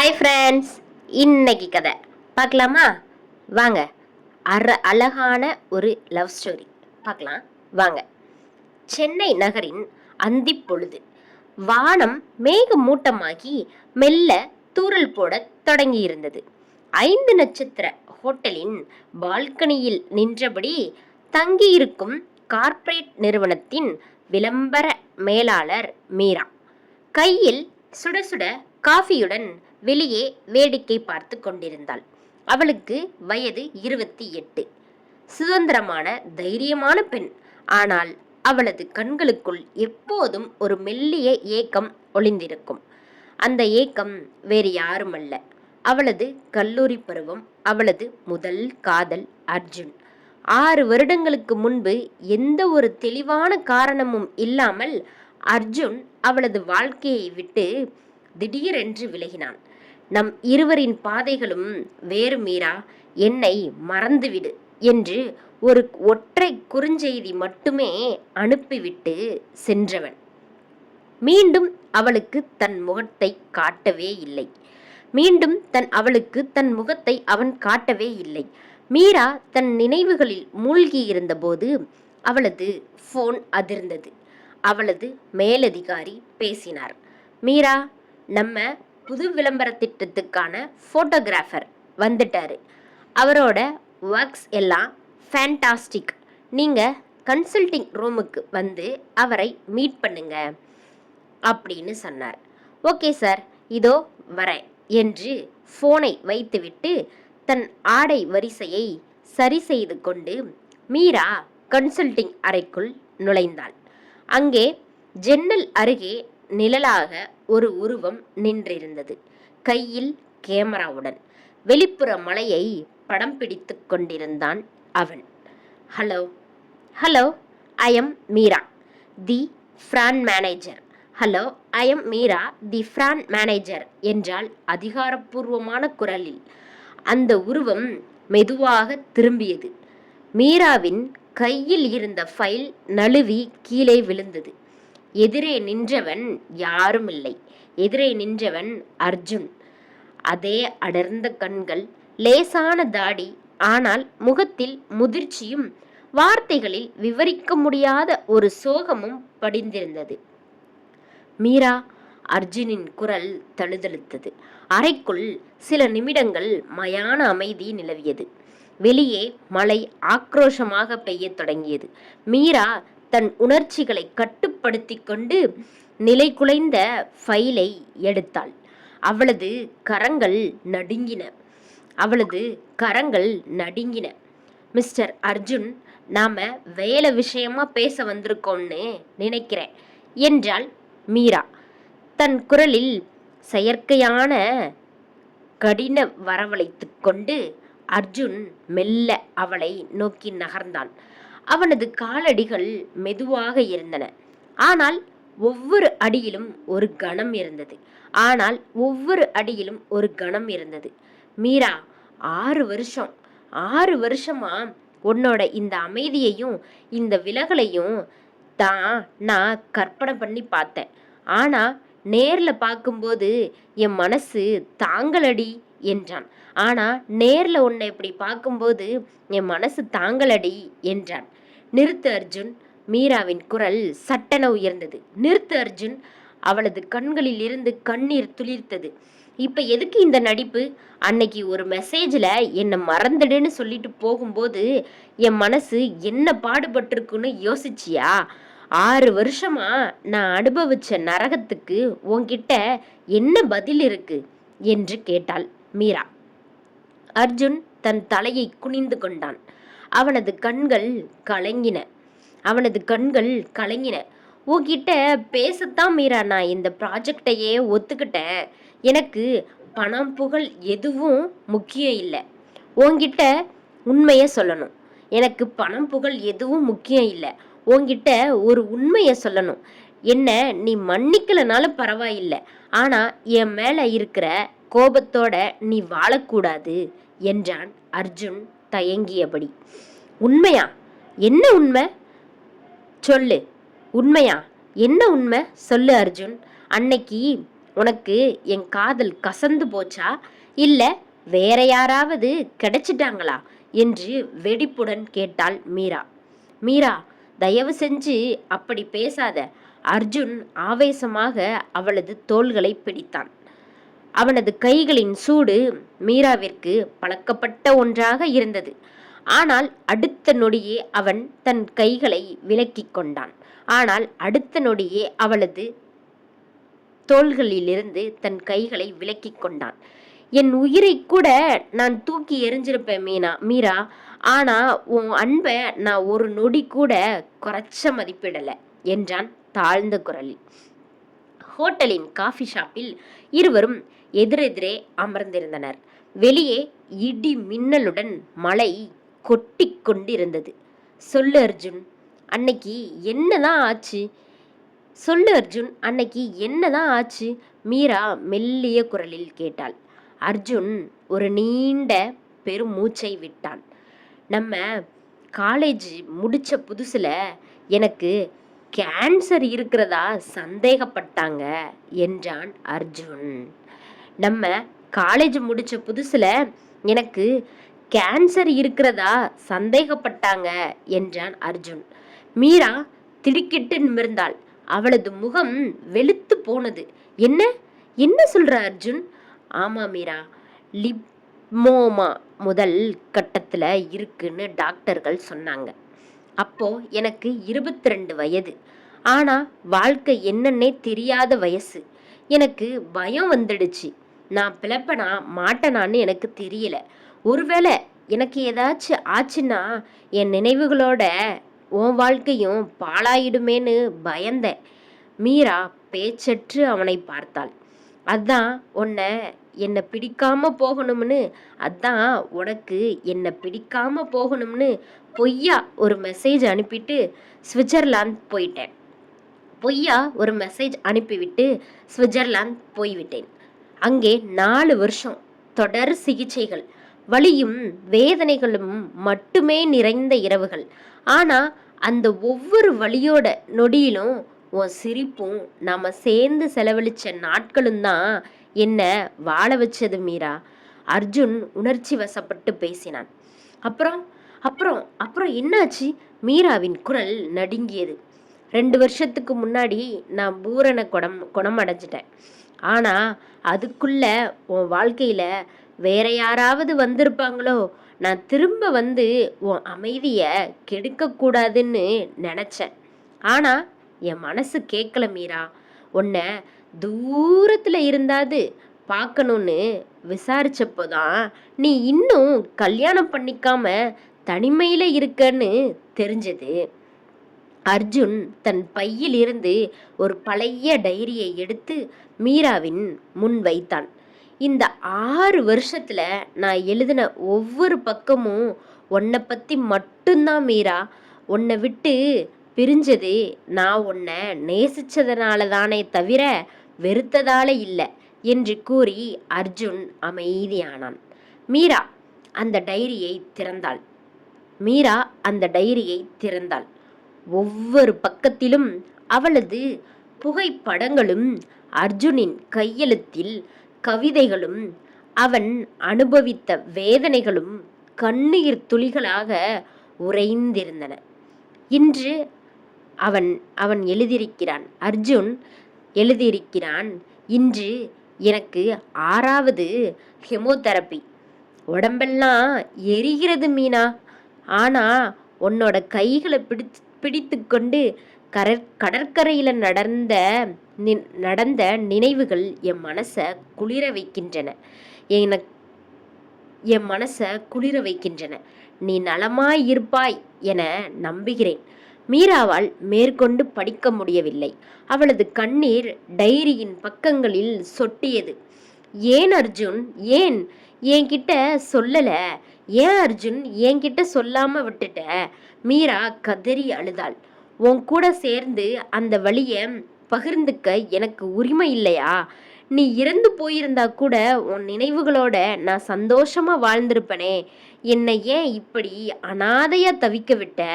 Hi friends, இன்னைக்கு கதை பார்க்கலாமா? வாங்க. அழகான ஒரு லவ் ஸ்டோரி பார்க்கலாம் வாங்க. சென்னை நகரின் அந்திப் பொழுது. வானம் மேகமூட்டமாகி மெல்ல தூறல் போடத் தொடங்கியிருந்தது. 5 நட்சத்திர ஹோட்டலின் பால்கனியில் நின்றபடி தங்கியிருக்கும் கார்ப்பரேட் நிறுவனத்தின் விளம்பர மேலாளர் மீரா கையில் சுட சுட காஃபியுடன் வெளியே வேடிக்கை பார்த்து கொண்டிருந்தாள். அவளுக்கு வயது 28. சுதந்திரமான தைரியமான பெண். ஆனால் அவளது கண்களுக்குள் எப்போதும் ஒரு மெல்லிய ஏக்கம் ஒளிந்திருக்கும். அந்த ஏக்கம் வேறு யாருமல்ல, அவளது கல்லூரி பருவம், அவளது முதல் காதல் அர்ஜுன். 6 வருடங்களுக்கு முன்பு எந்த ஒரு தெளிவான காரணமும் இல்லாமல் அர்ஜுன் அவளது வாழ்க்கையை விட்டு திடீரென்று விலகினான். நம் இருவரின் பாதைகளும் வேறு மீரா, என்னை மறந்துவிடு என்று ஒரு ஒற்றை குறுஞ்செய்தி மட்டுமே அனுப்பிவிட்டு சென்றவன் மீண்டும் அவளுக்கு தன் முகத்தை காட்டவே இல்லை. அவன் காட்டவே இல்லை. மீரா தன் நினைவுகளில் மூழ்கி இருந்தபோது அவளது போன் அதிர்ந்தது. அவளது மேலதிகாரி பேசினார். மீரா, நம்ம புது விளம்பர திட்டத்துக்கான ஃபோட்டோகிராஃபர் வந்துட்டாரு. அவரோட ஒர்க்ஸ் எல்லாம் ஃபேண்டாஸ்டிக். நீங்கள் கன்சல்டிங் ரூமுக்கு வந்து அவரை மீட் பண்ணுங்க அப்படின்னு சொன்னார். ஓகே சார், இதோ வரேன் என்று ஃபோனை வைத்துவிட்டு தன் ஆடை வரிசையை சரி செய்து கொண்டு மீரா கன்சல்டிங் அறைக்குள் நுழைந்தாள். அங்கே ஜன்னல் அருகே நிழலாக ஒரு உருவம் நின்றிருந்தது. கையில் கேமராவுடன் வெளிப்புற மலையை படம் பிடித்து கொண்டிருந்தான் அவன். Hello hello, I am Meera, the front manager. Hello, I am Meera, the front manager என்றால் அதிகாரப்பூர்வமான குரலில். அந்த உருவம் மெதுவாக திரும்பியது. மீராவின் கையில் இருந்த ஃபைல் நழுவி கீழே விழுந்தது. எதிரே நின்றவன் யாரும் இல்லை. எதிரே நின்றவன் அர்ஜுன். அதே அடர்ந்த கண்கள், லேசான தாடி, ஆனால் முகத்தில் முதிர்ச்சியும் வார்த்தைகளில் விவரிக்க முடியாத ஒரு சோகமும் படிந்திருந்தது. மீரா, அர்ஜுனின் குரல் தழுதழுத்தது. அறைக்குள் சில நிமிடங்கள் மயான அமைதி நிலவியது. வெளியே மழை ஆக்ரோஷமாக பெய்யத் தொடங்கியது. மீரா தன் உணர்ச்சிகளை கட்டுப்படுத்தி கொண்டு நிலை குலைந்த ஃபைலை எடுத்தாள். அவளது கரங்கள் நடுங்கின. மிஸ்டர் அர்ஜுன், நாம வேலை விஷயமா பேச வந்திருக்கோம்னு நினைக்கிறேன் என்றாள் மீரா. தன் குரலில் செயற்கையான கடின வரவழைத்து கொண்டு அர்ஜுன் மெல்ல அவளை நோக்கி நகர்ந்தான். அவனது காலடிகள் மெதுவாக இருந்தன. ஆனால் ஒவ்வொரு அடியிலும் ஒரு கணம் இருந்தது. மீரா, 6 வருஷமா உன்னோட இந்த அமைதியையும் இந்த விலகலையும் தான் நான் கற்பனை பண்ணி பார்த்தேன். ஆனா நேர்ல பார்க்கும்போது என் மனசு தாங்களடி என்றான். ஆனா நேர்ல உன்னை இப்படி பார்க்கும்போது என் மனசு தாங்களடி என்றான். நிறுத்து அர்ஜுன். மீராவின் குரல் சட்டென உயர்ந்தது. நிறுத்து அர்ஜுன். அவளது கண்களில் இருந்து கண்ணீர் துளிர்த்தது. இப்ப எதுக்கு இந்த நடிப்பு? அன்னைக்கு ஒரு மெசேஜில் என்னை மறந்துடுன்னு சொல்லிட்டு போகும்போது என் மனசு என்ன பாடுபட்டிருக்குன்னு யோசிச்சியா? 6 வருஷமா நான் அனுபவிச்ச நரகத்துக்கு உன்கிட்ட என்ன பதில் இருக்கு என்று கேட்டாள் மீரா. அர்ஜுன் தன் தலையை குனிந்து கொண்டான். அவனது கண்கள் கலங்கின. உன்கிட்ட பேசத்தான் மீரா நான் இந்த ப்ராஜெக்டையே ஒத்துக்கிட்டேன். எனக்கு பணம் புகழ் எதுவும் முக்கியம் இல்லை. உன்கிட்ட உண்மையை சொல்லணும். எனக்கு பணம் புகழ் எதுவும் முக்கியம் இல்லை. உன்கிட்ட ஒரு உண்மையை சொல்லணும். என்ன நீ மன்னிக்கலனாலும் பரவாயில்லை, ஆனா என் மேல இருக்கிற கோபத்தோட நீ வாழக்கூடாது என்றான் அர்ஜுன் தயங்கியபடி. உண்மையா? என்ன உண்மை சொல்லு. உண்மையா? என்ன உண்மை சொல்லு அர்ஜுன். அன்னைக்கு உனக்கு என் காதல் கசந்து போச்சா, இல்ல வேற யாராவது கிடைச்சிட்டாங்களா என்று வெடிப்புடன் கேட்டாள் மீரா. மீரா, தயவு செஞ்சு அப்படி பேசாத. அர்ஜுன் ஆவேசமாக அவளது தோள்களை பிடித்தான். அவனது கைகளின் சூடு மீராவிற்கு பழக்கப்பட்ட ஒன்றாக இருந்தது. ஆனால் அடுத்த நொடியே அவன் தன் கைகளை விலக்கிக் கொண்டான். ஆனால் அடுத்த நொடியே அவளது தோள்களிலிருந்து தன் கைகளை விலக்கிக் கொண்டான். என் உயிரை கூட நான் தூக்கி எறிஞ்சிருப்பேன் மீரா. ஆனா உன் அன்பை நான் ஒரு நொடி கூட குறைச்ச மதிப்பிடல என்றான் தாழ்ந்த குரலில். ஹோட்டலின் காஃபி ஷாப்பில் இருவரும் எதிரெதிரே அமர்ந்திருந்தனர். வெளியே இடி மின்னலுடன் மழை கொட்டி கொண்டிருந்தது. சொல்லு அர்ஜுன், அன்னைக்கு என்னதான் ஆச்சு? சொல்லு அர்ஜுன், அன்னைக்கு என்னதான் ஆச்சு? மீரா மெல்லிய குரலில் கேட்டாள். அர்ஜுன் ஒரு நீண்ட பெருமூச்சை விட்டான். நம்ம காலேஜ் முடிச்ச புதுசுல எனக்கு கேன்சர் இருக்கிறதா சந்தேகப்பட்டாங்க என்றான் அர்ஜுன். நம்ம காலேஜ் முடிச்ச புதுசுல எனக்கு கேன்சர் இருக்கிறதா சந்தேகப்பட்டாங்க என்றான் அர்ஜுன். மீரா திடுக்கிட்டு நிமிர்ந்தாள். அவளது முகம் வெளுத்து போனது. என்ன என்ன சொல்ற அர்ஜுன்? ஆமா மீரா, லிப்மோமா முதல் கட்டத்துல இருக்குன்னு டாக்டர்கள் சொன்னாங்க. அப்போ எனக்கு 22 வயது. ஆனா வாழ்க்கை என்னன்னே தெரியாத வயசு. எனக்கு பயம் வந்துடுச்சு. நான் பிழைப்பனா மாட்டேனான்னு எனக்கு தெரியல. ஒருவேளை எனக்கு ஏதாச்சும் ஆச்சுன்னா என் நினைவுகளோட உன் வாழ்க்கையும் பாழாயிடுமேன்னு பயந்தேன். மீரா பேச்சற்று அவனை பார்த்தாள். அதான் உன்னை என்னை பிடிக்காம போகணும்னு அதான் உனக்கு என்னை பிடிக்காம போகணும்னு பொய்யா ஒரு மெசேஜ் அனுப்பிட்டு சுவிட்சர்லாந்து போயிட்டேன். பொய்யா ஒரு மெசேஜ் அனுப்பிவிட்டு சுவிட்சர்லாந்து போய்விட்டேன். அங்கே 4 வருஷம் தொடர் சிகிச்சைகள், வலியும் வேதனைகளும் மட்டுமே நிறைந்த இரவுகள். ஆனா அந்த ஒவ்வொரு வலியோட நொடியிலும் உன் சிரிப்பும் நாம சேர்ந்து செலவழிச்ச நாட்களும் தான் என்ன வாழ வச்சது மீரா. அர்ஜுன் உணர்ச்சி வசப்பட்டு பேசினான். அப்புறம் அப்புறம் அப்புறம் என்னாச்சு? மீராவின் குரல் நடுங்கியது. 2 வருஷத்துக்கு முன்னாடி நான் பூரண குணமடைஞ்சிட்டேன். ஆனா அதுக்குள்ள உன் வாழ்க்கையில வேற யாராவது வந்திருப்பாங்களோ? நான் திரும்ப வந்து உன் அமைதிய கெடுக்க கூடாதுன்னு நினைச்சேன். ஆனா என் மனசு கேட்கல மீரா. உன்னை தூரத்துல இருந்தாது பார்க்கணும்னு விசாரிச்சப்போதான் நீ இன்னும் கல்யாணம் பண்ணிக்காம தனிமையில இருக்கன்னு தெரிஞ்சது. அர்ஜுன் தன் பையில் இருந்து ஒரு பழைய டைரியை எடுத்து மீராவின் முன் வைத்தான். இந்த 6 வருஷத்துல நான் எழுதின ஒவ்வொரு பக்கமும் உன்னை பத்தி மட்டும்தான் மீரா. உன்னை விட்டு பிரிஞ்சது நான் உன்னை நேசிச்சதுனால தானே தவிர வெறுத்ததால இல்லை என்று கூறி அர்ஜுன் அமைதியானான். மீரா அந்த டைரியை திறந்தாள். மீரா அந்த டைரியை திறந்தாள். ஒவ்வொரு பக்கத்திலும் அவளது புகைப்படங்களும் அர்ஜுனின் கையெழுத்தில் கவிதைகளும் அவன் அனுபவித்த வேதனைகளும் கண்ணீர் துளிகளாக உறைந்திருந்தன. இன்று அவன் அவன் எழுதியிருக்கிறான். அர்ஜுன் எழுதியிருக்கிறான், இன்று எனக்கு 6வது ஹெமோதெரப்பி. உடம்பெல்லாம் எரிகிறது மீனா. ஆனா உன்னோட கைகளை பிடித்து கொண்டு கடற்கரையில நடந்த நினைவுகள் என் மனசை குளிர வைக்கின்றன. என் மனசை குளிர வைக்கின்றன. நீ நலமாய் இருப்பாய் என நம்புகிறேன். மீராவால் மேற்கொண்டு படிக்க முடியவில்லை. அவளது கண்ணீர் டைரியின் பக்கங்களில் சொட்டியது. ஏன் அர்ஜுன், ஏன் என்கிட்ட சொல்லல? ஏன் அர்ஜுன் என்கிட்ட சொல்லாம விட்டுட்ட? மீரா கதறி அழுதாள். உன் கூட சேர்ந்து அந்த வழிய பகிர்ந்துக்க எனக்கு உரிமை இல்லையா? நீ இறந்து போயிருந்தா கூட உன் நினைவுகளோட நான் சந்தோஷமா வாழ்ந்திருப்பனே. என்னை ஏன் இப்படி அனாதையா தவிக்க விட்ட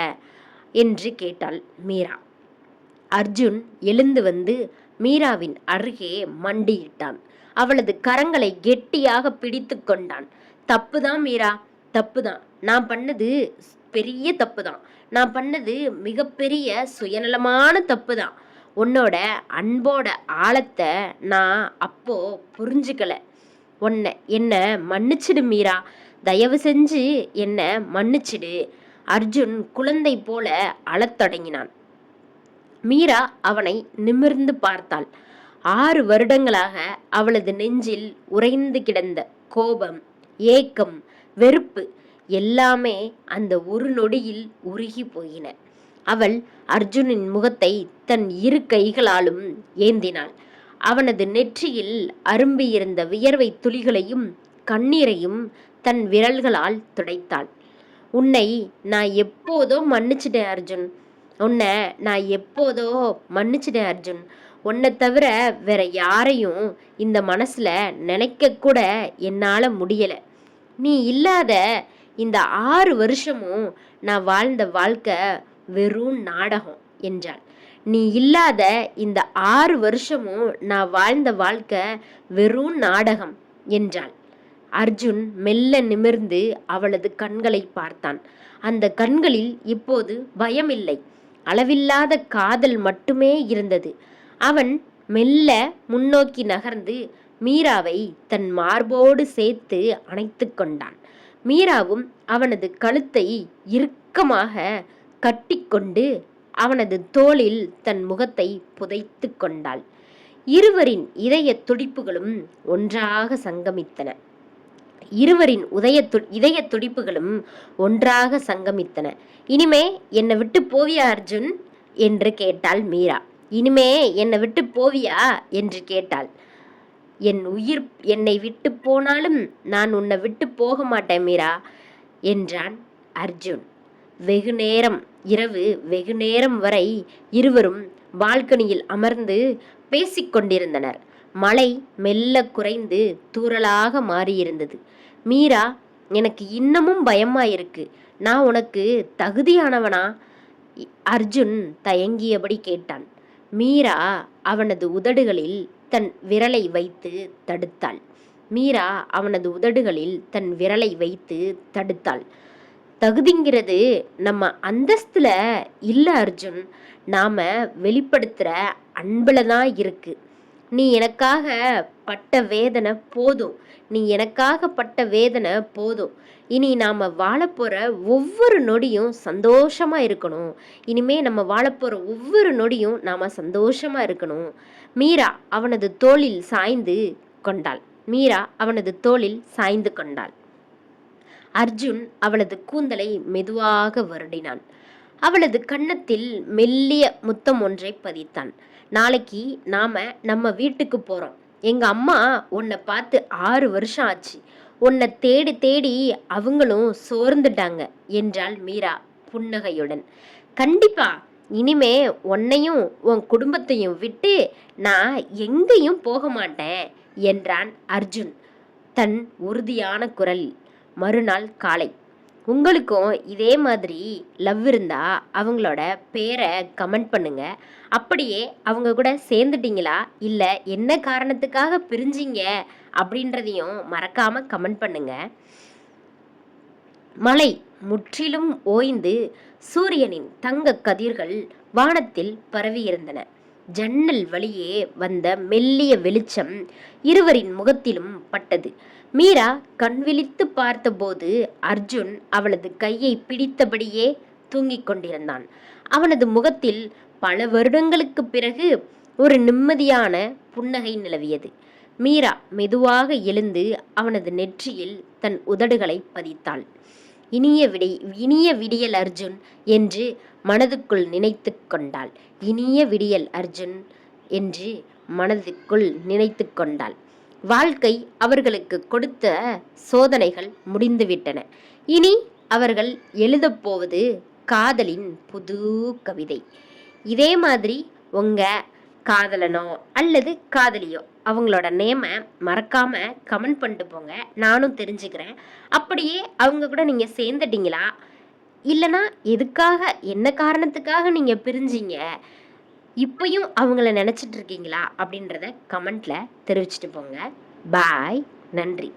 என்று கேட்டாள் மீரா. அர்ஜுன் எழுந்து வந்து மீராவின் அருகே மண்டியிட்டான். அவளது கரங்களை கெட்டியாக பிடித்து கொண்டான். தப்புதான் மீரா, தப்புதான். நான் பண்ணது பெரிய தப்புதான். நான் பண்ணது மிகப்பெரிய சுயநலமான தப்புதான். உன்னோட அன்போட ஆழத்தை நான் அப்போ புரிஞ்சுக்கல. என்ன மன்னிச்சிடு மீரா, தயவு செஞ்சு என்ன மன்னிச்சிடு. அர்ஜுன் குழந்தை போல அழத் தொடங்கினான். மீரா அவனை நிமிர்ந்து பார்த்தாள். 6 வருடங்களாக அவளது நெஞ்சில் உறைந்து கிடந்த கோபம், ஏக்கம், வெறுப்பு எல்லாமே அந்த ஒரு நொடியில் உருகி போயின. அவள் அர்ஜுனின் முகத்தை தன் 2 கைகளாலும் ஏந்தினாள். அவனது நெற்றியில் அரும்பியிருந்த வியர்வை துளிகளையும் கண்ணீரையும் தன் விரல்களால் துடைத்தாள். உன்னை நான் எப்போதோ மன்னிச்சிட்டேன் அர்ஜுன். உன்னை நான் எப்போதோ மன்னிச்சிட்டேன் அர்ஜுன். உன்னை தவிர வேற யாரையும் இந்த மனசுல நினைக்க கூட என்னால முடியல. நீ இல்லாத இந்த 6 வருஷமும் நான் வாழ்ந்த வாழ்க்கை வெறும் நாடகம் என்றாள். நீ இல்லாத இந்த 6 வருஷமும் நான் வாழ்ந்த வாழ்க்கை வெறும் நாடகம் என்றாள். அர்ஜுன் மெல்ல நிமிர்ந்து அவளது கண்களை பார்த்தான். அந்த கண்களில் இப்போது பயமில்லை, அளவில்லாத காதல் மட்டுமே இருந்தது. அவன் மெல்ல முன்னோக்கி நகர்ந்து மீராவை தன் மார்போடு சேர்த்து அணைத்து கொண்டான். மீராவும் அவனது கழுத்தை இறுக்கமாக கட்டிக்கொண்டு அவனது தோளில் தன் முகத்தை புதைத்து கொண்டாள். இருவரின் இதய துடிப்புகளும் ஒன்றாக சங்கமித்தன. இதய துடிப்புகளும் ஒன்றாக சங்கமித்தன. இனிமே என்னை விட்டு போவியா அர்ஜுன் என்று கேட்டாள் மீரா. இனிமே என்னை விட்டு போவியா என்று கேட்டாள். என் உயிர் என்னை விட்டு போனாலும் நான் உன்னை விட்டு போக மாட்டேன் மீரா என்றான் அர்ஜுன். இரவு வெகு நேரம் வரை இருவரும் பால்கனியில் அமர்ந்து பேசிக்கொண்டிருந்தனர். மழை மெல்ல குறைந்து தூறலாக மாறியிருந்தது. மீரா, எனக்கு இன்னமும் பயமா இருக்கு. நான் உனக்கு தகுதியானவனா? அர்ஜுன் தயங்கியபடி கேட்டான். மீரா அவனது உதடுகளில் தன் விரலை வைத்து தடுத்தாள். தகுதிங்கிறது நம்ம அந்தஸ்துல இல்ல அர்ஜுன், நாம வெளிப்படுத்துற அன்புல தான் இருக்கு. நீ எனக்காக பட்ட வேதனை போதும். இனி நாம வாழப்போற ஒவ்வொரு நொடியும் சந்தோஷமா இருக்கணும். இனிமே நம்ம வாழப்போற ஒவ்வொரு நொடியும் நாம சந்தோஷமா இருக்கணும். மீரா அவனது தோளில் சாய்ந்து கொண்டாள். அர்ஜுன் அவளது கூந்தலை மெதுவாக வருடினான். அவளது கன்னத்தில் மெல்லிய முத்தம் ஒன்றை பதித்தான். நாளைக்கு நாம நம்ம வீட்டுக்கு போறோம். எங்க அம்மா உன்னை பார்த்து 6 வருஷம் ஆச்சு. உன்னை தேடி தேடி அவங்களும் சோர்ந்துட்டாங்க என்றாள் மீரா புன்னகையுடன். கண்டிப்பா, இனிமே உன்னையும் உன் குடும்பத்தையும் விட்டு நான் எங்கேயும் போக மாட்டேன் என்றான் அர்ஜுன் தன் உறுதியான குரலில். மறுநாள் காலை, உங்களுக்கும் இதே மாதிரி லவ் இருந்தா அவங்களோட பேரை கமெண்ட் பண்ணுங்க. அப்படியே அவங்க கூட சேர்ந்துட்டீங்களா, இல்லை என்ன காரணத்துக்காக பிரிஞ்சிங்க அப்படின்றதையும் மறக்காம கமெண்ட் பண்ணுங்க. மழை முற்றிலும் ஓய்ந்து சூரியனின் தங்க கதிர்கள் வானத்தில் பரவியிருந்தன. ஜன்னல் வழியே வந்த மெல்லிய வெளிச்சம் இருவரின் முகத்திலும் பட்டது. மீரா கண்விழித்து பார்த்தபோது அர்ஜுன் அவளது கையை பிடித்தபடியே தூங்கிக் கொண்டிருந்தான். அவனது முகத்தில் பல வருடங்களுக்கு பிறகு ஒரு நிம்மதியான புன்னகை நிலவியது. மீரா மெதுவாக எழுந்து அவனது நெற்றியில் தன் உதடுகளை பதித்தாள். இனிய விடியல் அர்ஜுன் என்று மனதுக்குள் நினைத்து கொண்டாள். இனிய விடியல் அர்ஜுன் என்று மனதுக்குள் நினைத்து கொண்டாள். வாழ்க்கை அவர்களுக்கு கொடுத்த சோதனைகள் முடிந்துவிட்டன. இனி அவர்கள் எழுதப்போவது காதலின் புது கவிதை. இதே மாதிரி உங்க காதலனோ அல்லது காதலியோ அவங்களோட நேமை மறக்காம கமெண்ட் பண்ணிட்டு போங்க, நானும் தெரிஞ்சுக்கிறேன். அப்படியே அவங்க கூட நீங்க சேர்ந்துட்டீங்களா, இல்லைனா எதுக்காக, என்ன காரணத்துக்காக நீங்க பிரிஞ்சிங்க, இப்பயும் அவங்கள நினைச்சிட்டு இருக்கீங்களா? அப்படின்றத கமெண்ட்ல தெரிவிச்சுட்டு போங்க. பாய். நன்றி.